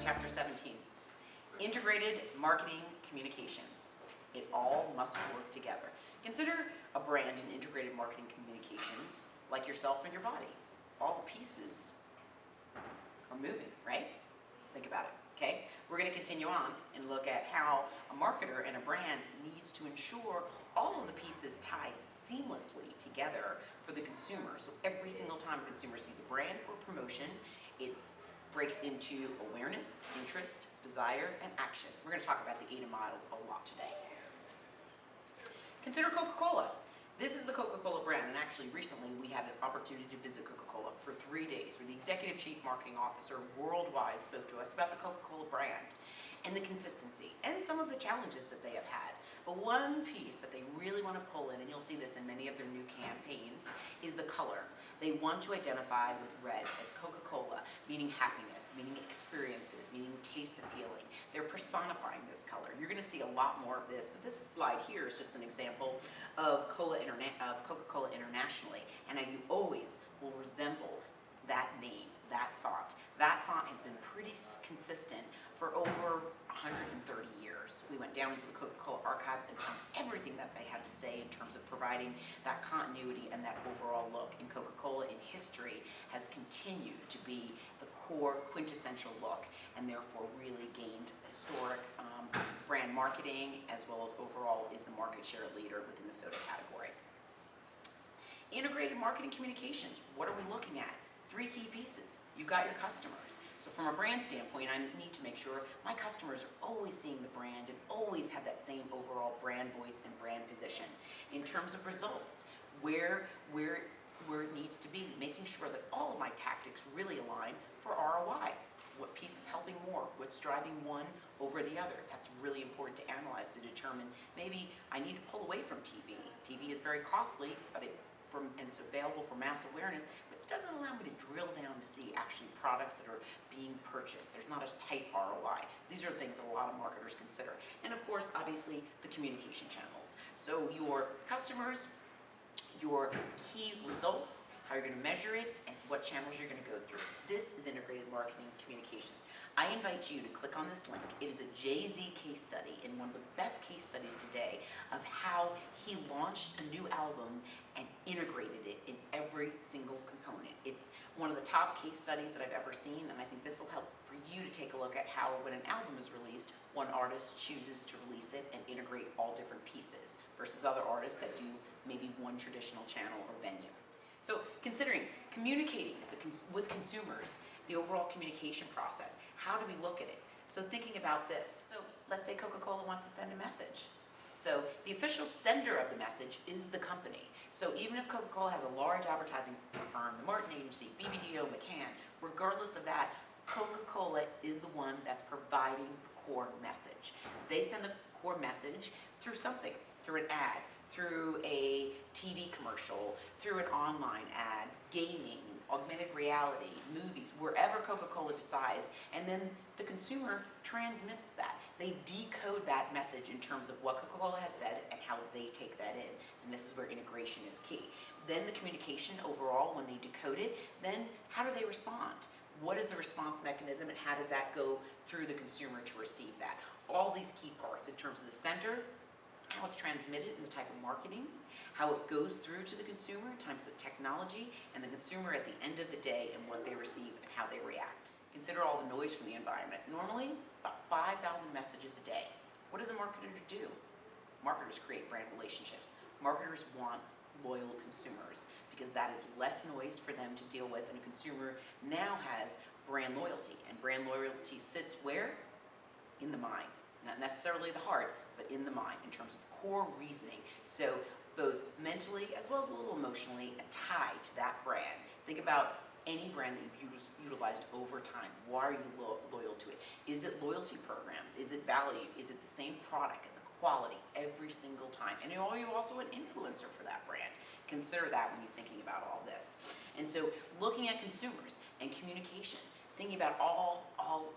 Chapter 17, Integrated Marketing Communications. It all must work together. Consider a brand in integrated marketing communications like yourself and your body. All the pieces are moving, right? Think about it, okay? We're going to continue on and look at how a marketer and a brand needs to ensure all of the pieces tie seamlessly together for the consumer. So every single time a consumer sees a brand or promotion, it breaks into awareness, interest, desire, and action. We're going to talk about the AIDA model a lot today. Consider Coca-Cola. This is the Coca-Cola brand, and actually recently we had an opportunity to visit Coca-Cola for 3 days, where the Executive Chief Marketing Officer worldwide spoke to us about the Coca-Cola brand and the consistency and some of the challenges that they have had. But one piece that they really want to pull in, and you'll see this in many of their new campaigns, is the color. They want to identify with red as Coca-Cola, meaning happiness, meaning experiences, meaning taste the feeling. They're personifying this color. You're going to see a lot more of this, but this slide here is just an example of Coca-Cola internationally, and how you always will resemble that name, that font. That font has been pretty consistent for over 130 years. We went down into the Coca-Cola archives and found everything that they had to say in terms of providing that continuity and that overall look. And Coca-Cola in history has continued to be the core quintessential look, and therefore really gained historic brand marketing, as well as overall is the market share leader within the soda category. Integrated marketing communications, what are we looking at? 3 key pieces. You've got your customers. So from a brand standpoint, I need to make sure my customers are always seeing the brand and always have that same overall brand voice and brand position. In terms of results, where it needs to be, making sure that all of my tactics really align for ROI. What piece is helping more? What's driving one over the other? That's really important to analyze to determine maybe I need to pull away from TV. TV is very costly, but and it's available for mass awareness, but it doesn't allow me to drill down to see actually products that are being purchased. There's not a tight ROI. These are things a lot of marketers consider. And of course, obviously, the communication channels. So your customers, your key results, how you're going to measure it, and what channels you're going to go through. This is integrated marketing communications. I invite you to click on this link. It is a Jay-Z case study, and one of the best case studies today of how he launched a new album and integrated it in every single component. It's one of the top case studies that I've ever seen, and I think this will help for you to take a look at how, when an album is released, one artist chooses to release it and integrate all different pieces versus other artists that do maybe one traditional channel or venue. So considering communicating with consumers, the overall communication process, how do we look at it? So thinking about this, so let's say Coca-Cola wants to send a message. So the official sender of the message is the company. So even if Coca-Cola has a large advertising firm, the Martin Agency, BBDO, McCann, regardless of that, Coca-Cola is the one that's providing the core message. They send the core message through something, through an ad, through a TV commercial, through an online ad, gaming, augmented reality, movies, wherever Coca-Cola decides, and then the consumer transmits that. They decode that message in terms of what Coca-Cola has said and how they take that in. And this is where integration is key. Then the communication overall, when they decode it, then how do they respond? What is the response mechanism, and how does that go through the consumer to receive that? All these key parts in terms of the sender, how it's transmitted and the type of marketing, how it goes through to the consumer in terms of technology, and the consumer at the end of the day and what they receive and how they react. Consider all the noise from the environment. Normally, about 5,000 messages a day. What does a marketer do? Marketers create brand relationships. Marketers want loyal consumers because that is less noise for them to deal with, and a consumer now has brand loyalty. And brand loyalty sits where? In the mind. Not necessarily the heart, but in the mind in terms of core reasoning. So both mentally as well as a little emotionally tied to that brand. Think about any brand that you've utilized over time. Why are you loyal to it? Is it loyalty programs? Is it value? Is it the same product and the quality every single time? And are you also an influencer for that brand? Consider that when you're thinking about all this. And so looking at consumers and communication, thinking about all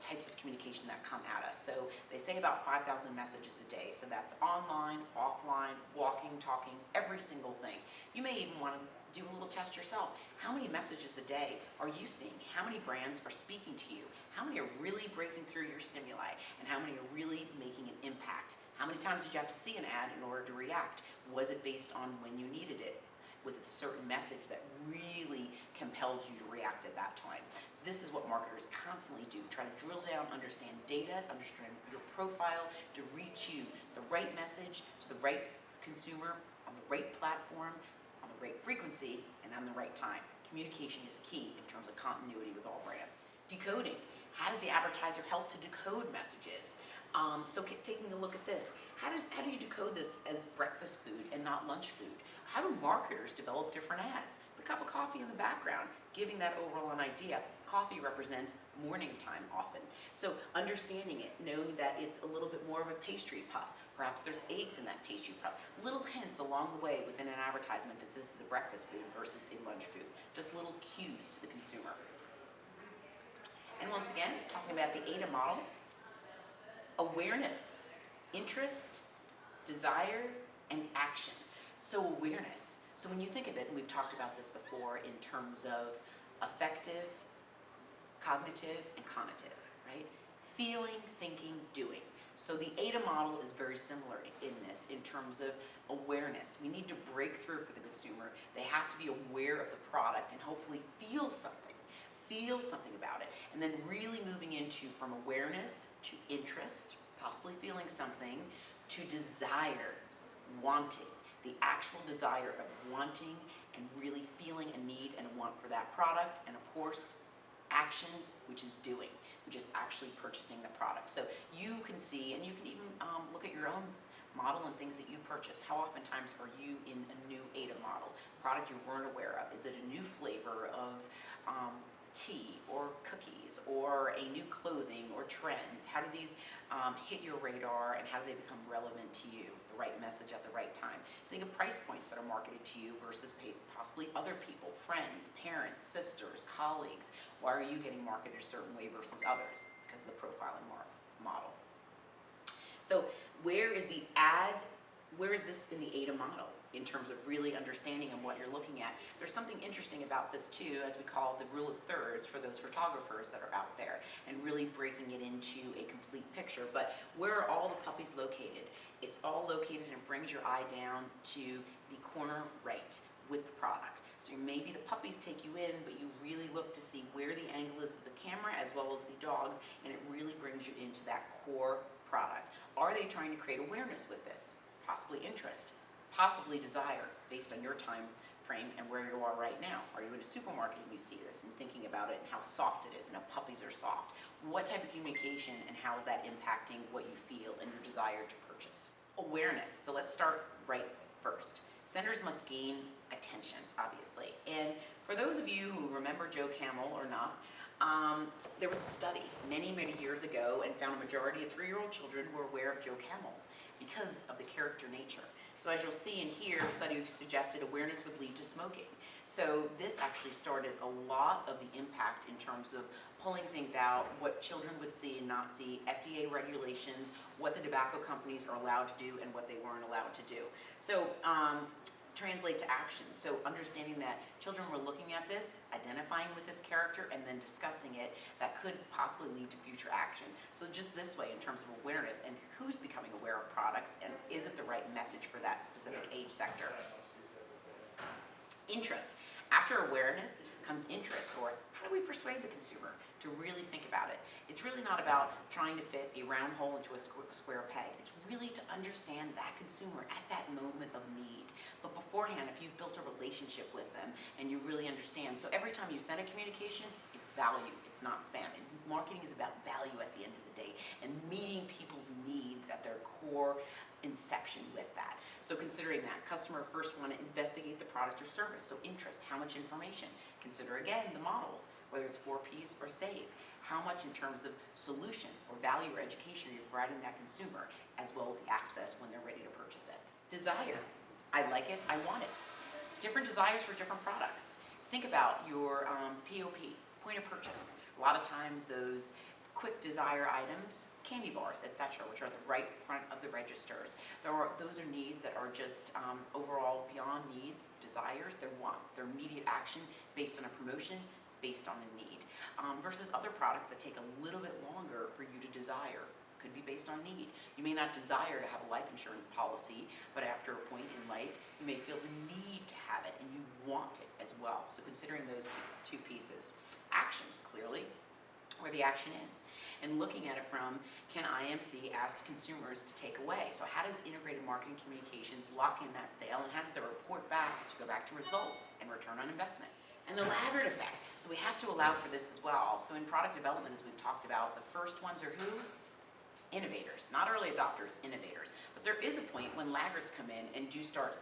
types of communication that come at us. So they say about 5,000 messages a day. So that's online, offline, walking, talking, every single thing. You may even want to do a little test yourself. How many messages a day are you seeing? How many brands are speaking to you? How many are really breaking through your stimuli? And how many are really making an impact? How many times did you have to see an ad in order to react? Was it based on when you needed it, with a certain message that really compelled you to react at that time? This is what marketers constantly do. Try to drill down, understand data, understand your profile to reach you the right message to the right consumer on the right platform, on the right frequency, and on the right time. Communication is key in terms of continuity with all brands. Decoding. How does the advertiser help to decode messages? Taking a look at this, how do you decode this as breakfast food and not lunch food? How do marketers develop different ads? The cup of coffee in the background, giving that overall an idea. Coffee represents morning time often. So understanding it, knowing that it's a little bit more of a pastry puff. Perhaps there's eggs in that pastry puff. Little hints along the way within an advertisement that this is a breakfast food versus a lunch food. Just little cues to the consumer. And once again, talking about the AIDA model, awareness, interest, desire, and action. So awareness. So when you think of it, and we've talked about this before in terms of affective, cognitive, and conative, right? Feeling, thinking, doing. So the AIDA model is very similar in this, in terms of awareness. We need to break through for the consumer. They have to be aware of the product and hopefully feel something about it. And then really moving into from awareness to interest, possibly feeling something, to desire, wanting, the actual desire of wanting and really feeling a need and a want for that product. And of course, action, which is doing, which is actually purchasing the product. So you can see, and you can even look at your own model and things that you purchase. How oftentimes are you in a new AIDA model? Product you weren't aware of? Is it a new flavor of tea or cookies or a new clothing or trends? How do these hit your radar and how do they become relevant to you? The right message at the right time. Think of price points that are marketed to you versus possibly other people, friends, parents, sisters, colleagues. Why are you getting marketed a certain way versus others? Because of the profiling model. So where is this in the AIDA model in terms of really understanding and what you're looking at? There's something interesting about this too, as we call the rule of thirds for those photographers that are out there, and really breaking it into a complete picture. But where are all the puppies located? It's all located and brings your eye down to the corner right with the product. So maybe the puppies take you in, but you really look to see where the angle is of the camera as well as the dogs, and it really brings you into that core product. Are they trying to create awareness with this? Possibly interest, possibly desire based on your time frame and where you are right now. Are you in a supermarket and you see this and thinking about it and how soft it is and how puppies are soft? What type of communication and how is that impacting what you feel and your desire to purchase? Awareness. So let's start right first. Centers must gain attention, obviously. And for those of you who remember Joe Camel or not, there was a study many years ago and found a majority of 3-year-old children were aware of Joe Camel because of the character nature. So as you'll see in here, a study suggested awareness would lead to smoking. So this actually started a lot of the impact in terms of pulling things out, what children would see and not see, FDA regulations, what the tobacco companies are allowed to do and what they weren't allowed to do. So translate to action. So understanding that children were looking at this, identifying with this character, and then discussing it, that could possibly lead to future action. So just this way in terms of awareness and who's becoming aware of products and is it the right message for that specific age sector. Interest. After awareness comes interest, or how do we persuade the consumer to really think about it? It's really not about trying to fit a round hole into a square peg. It's really to understand that consumer at that moment of need. But beforehand, if you've built a relationship with them and you really understand, so every time you send a communication, it's value, it's not spam. And marketing is about value at the end of the day and meeting people's needs at their core inception with that. So considering that, customer first want to investigate the product or service. So interest, how much information? Consider again the models, whether it's 4Ps or save. How much in terms of solution or value or education you're providing that consumer, as well as the access when they're ready to purchase it. Desire. I like it, I want it. Different desires for different products. Think about your POP, point of purchase. A lot of times those quick desire items, candy bars, etc., which are at the right front of the registers. Those are needs that are just overall beyond needs, desires, they're wants. They're immediate action based on a promotion, based on a need, versus other products that take a little bit longer for you to desire. Could be based on need. You may not desire to have a life insurance policy, but after a point in life, you may feel the need to have it and you want it as well. So considering those two pieces. Action, clearly, where the action is. And looking at it from, can IMC ask consumers to take away? So how does integrated marketing communications lock in that sale, and how does the report back to go back to results and return on investment? And the laggard effect. So we have to allow for this as well. So in product development, as we've talked about, the first ones are who? Innovators, not early adopters, innovators. But there is a point when laggards come in and do start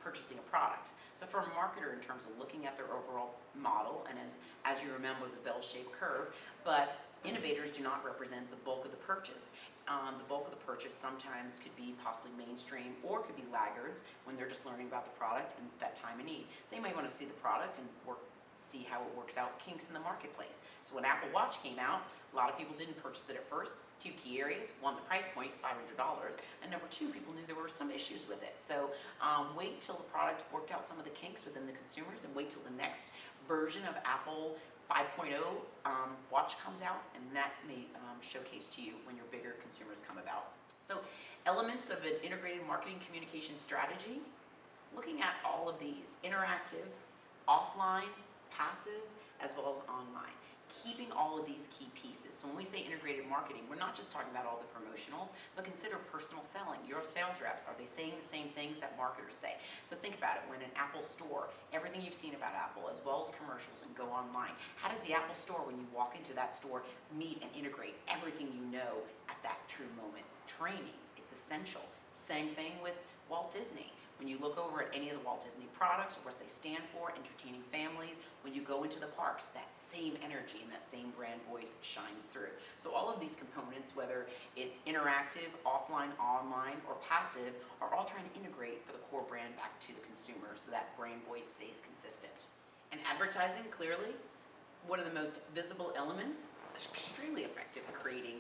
purchasing a product. So for a marketer, in terms of looking at their overall model, and as you remember, the bell-shaped curve, but innovators do not represent the bulk of the purchase. The bulk of the purchase sometimes could be possibly mainstream or could be laggards when they're just learning about the product and it's that time of need. They might want to see the product and see how it works out, kinks in the marketplace. So when Apple Watch came out, a lot of people didn't purchase it at first. Two key areas: one, the price point, $500, and number two, people knew there were some issues with it. So wait till the product worked out some of the kinks within the consumers, and wait till the next version of Apple 5.0 watch comes out, and that may showcase to you when your bigger consumers come about. So elements of an integrated marketing communication strategy, looking at all of these: interactive, offline, passive, as well as online. Keeping all of these key pieces. So when we say integrated marketing, we're not just talking about all the promotionals, but consider personal selling. Your sales reps, are they saying the same things that marketers say? So think about it, when an Apple store, everything you've seen about Apple, as well as commercials, and go online, how does the Apple store, when you walk into that store, meet and integrate everything you know at that true moment? Training, it's essential. Same thing with Walt Disney. When you look over at any of the Walt Disney products, or what they stand for, entertaining families, when you go into the parks, that same energy and that same brand voice shines through. So all of these components, whether it's interactive, offline, online, or passive, are all trying to integrate for the core brand back to the consumer so that brand voice stays consistent. And advertising, clearly, one of the most visible elements, is extremely effective at creating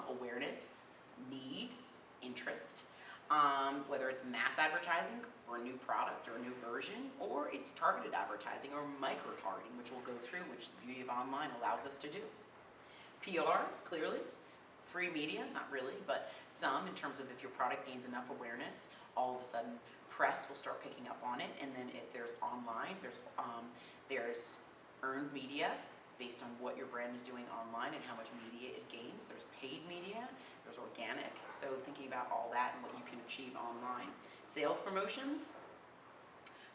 awareness, need, interest. Whether it's mass advertising for a new product or a new version, or it's targeted advertising or micro-targeting, which we'll go through, which the beauty of online allows us to do. PR, clearly. Free media, not really, but some, in terms of if your product gains enough awareness, all of a sudden press will start picking up on it. And then if there's online, there's earned media based on what your brand is doing online and how much media it gains. There's paid media, there's organic. So thinking about all that and what you can achieve online. Sales promotions,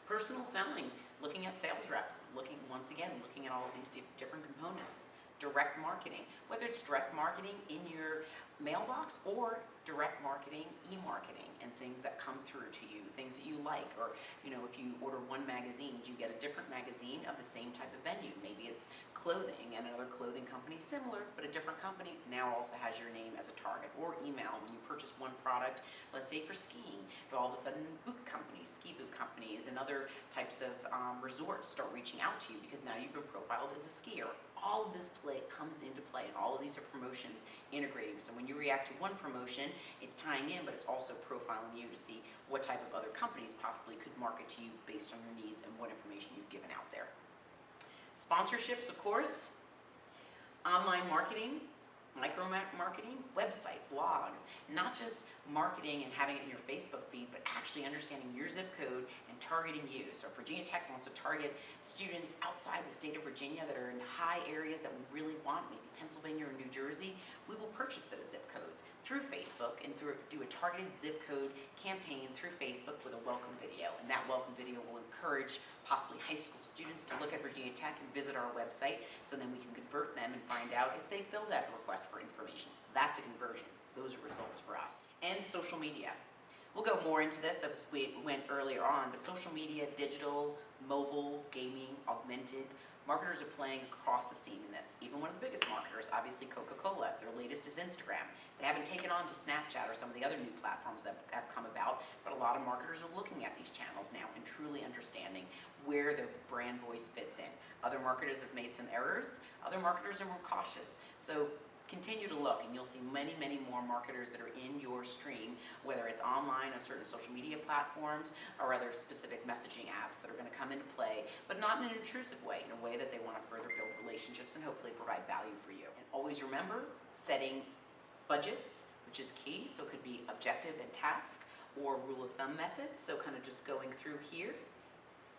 personal selling, looking at sales reps, looking at all of these different components. Direct marketing, whether it's direct marketing in your mailbox or direct marketing, e-marketing, and things that come through to you, things that you like, or if you order one magazine, do you get a different magazine of the same type of venue? Maybe it's clothing, and another clothing company similar, but a different company now also has your name as a target. Or email, when you purchase one product, let's say for skiing, but all of a sudden boot companies, ski boot companies, and other types of resorts start reaching out to you because now you've been profiled as a skier. All of this comes into play, and all of these are promotions integrating. So when you react to one promotion, it's tying in, but it's also profiling you to see what type of other companies possibly could market to you based on your needs and what information you've given out there. Sponsorships, of course, online marketing, micro marketing, website, blogs, not just marketing and having it in your Facebook feed, but actually understanding your zip code and targeting you. So if Virginia Tech wants to target students outside the state of Virginia that are in high areas that we really want, maybe Pennsylvania or New Jersey, we will purchase those zip codes through Facebook and do a targeted zip code campaign through Facebook with a welcome video. And that welcome video will encourage possibly high school students to look at Virginia Tech and visit our website, so then we can convert them and find out if they filled out a request for information. That's a conversion. Those are results for us. And social media. We'll go more into this as we went earlier on, but social media, digital, mobile, gaming, augmented, marketers are playing across the scene in this. Even one of the biggest marketers, obviously Coca-Cola, their latest is Instagram. They haven't taken on to Snapchat or some of the other new platforms that have come about, but a lot of marketers are looking at these channels now and truly understanding where their brand voice fits in. Other marketers have made some errors. Other marketers are more cautious. So Continue to look and you'll see many, many more marketers that are in your stream, whether it's online on certain social media platforms or other specific messaging apps that are going to come into play, but not in an intrusive way, in a way that they want to further build relationships and hopefully provide value for you. And always remember, setting budgets, which is key, so it could be objective and task or rule of thumb methods, so kind of just going through here.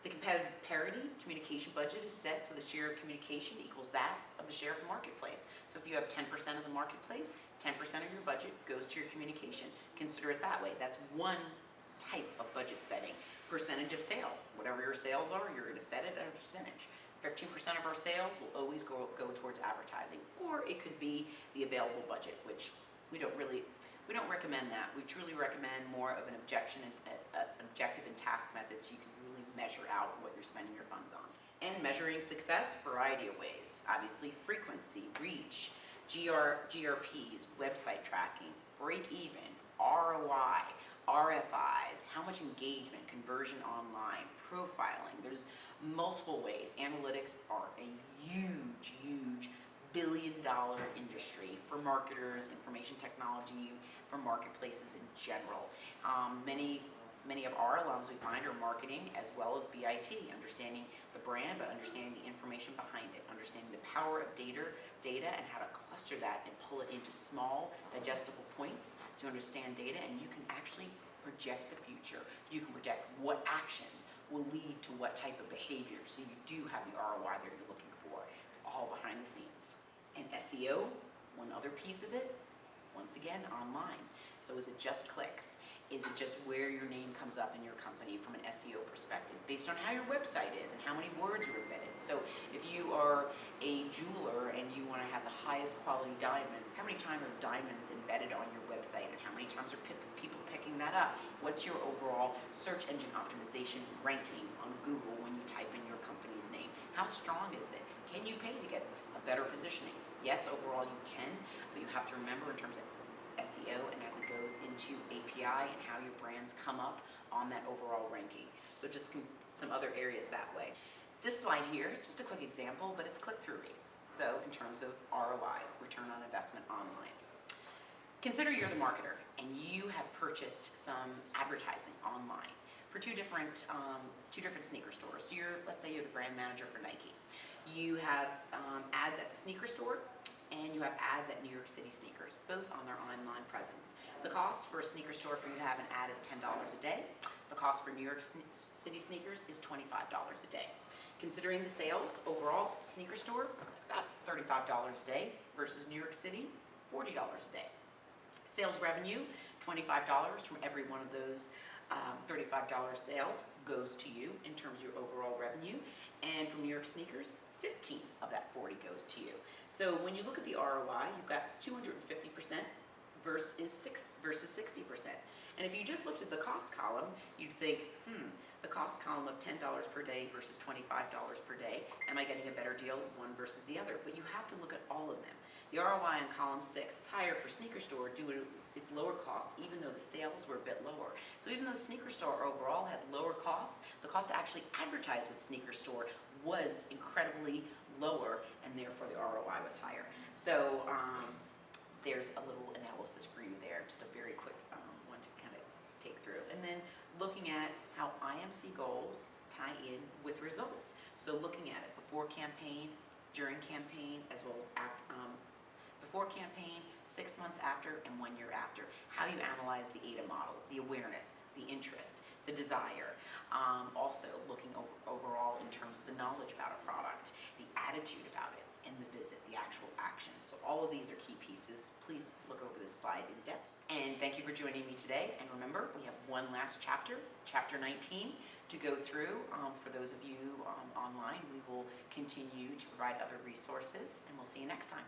The competitive parity communication budget is set so the share of communication equals that of the share of the marketplace. So if you have 10% of the marketplace, 10% of your budget goes to your communication. Consider it that way. That's one type of budget setting. Percentage of sales. Whatever your sales are, you're going to set it at a percentage. 15% of our sales will always go towards advertising. Or it could be the available budget, which we don't recommend that. We truly recommend more of an objective and task method so you can really measure out what you're spending your funds on. And measuring success, variety of ways. Obviously, frequency, reach, GRPs, website tracking, break even, ROI, RFIs, how much engagement, conversion online, profiling. There's multiple ways. Analytics are a huge, huge billion-dollar industry for marketers, information technology, for marketplaces in general. Many of our alums we find are marketing as well as BIT, understanding the brand but understanding the information behind it, understanding the power of data and how to cluster that and pull it into small digestible points so you understand data and you can actually project the future. You can project what actions will lead to what type of behavior so you do have the ROI that you're looking for, all behind the scenes. And SEO, one other piece of it, once again, online. So is it just clicks? Is it just where your name comes up in your company from an SEO perspective, based on how your website is and how many words are embedded? So if you are a jeweler and you want to have the highest quality diamonds, how many times are diamonds embedded on your website and how many times are people picking that up? What's your overall search engine optimization ranking on Google when you type in your company's name? How strong is it? Can you pay to get a better positioning? Yes, overall you can, but you have to remember in terms of SEO and as it goes into API and how your brands come up on that overall ranking. So just some other areas that way. This slide here, just a quick example, but it's click-through rates. So in terms of ROI, return on investment online. Consider you're the marketer and you have purchased some advertising online for two different sneaker stores. So let's say you're the brand manager for Nike. You have ads at the sneaker store and you have ads at New York City Sneakers, both on their online presence. The cost for a sneaker store for you to have an ad is $10 a day. The cost for New York City Sneakers is $25 a day. Considering the sales overall, sneaker store, about $35 a day versus New York City, $40 a day. Sales revenue, $25 from every one of those $35 sales goes to you in terms of your overall revenue. And from New York Sneakers, 15 of that 40 goes to you. So when you look at the ROI, you've got 250% versus 60%. And if you just looked at the cost column, you'd think, the cost column of $10 per day versus $25 per day, am I getting a better deal one versus the other? But you have to look at all of them. The ROI in column 6 is higher for Sneaker Store due to its lower cost, even though the sales were a bit lower. So even though Sneaker Store overall had lower costs, the cost to actually advertise with Sneaker Store was incredibly lower, and therefore the ROI was higher. So there's a little analysis for you there, just a very quick one to kind of take through. And then looking at how IMC goals tie in with results. So looking at it before campaign, during campaign, as well as after, before campaign, 6 months after, and 1 year after. How you analyze the AIDA model, the awareness, the interest, the desire. Also looking overall in terms of the knowledge about a product, the attitude about it, and the visit, the actual action. So all of these are key pieces. Please look over this slide in depth. And thank you for joining me today. And remember, we have one last chapter, chapter 19, to go through. For those of you online, we will continue to provide other resources, and we'll see you next time.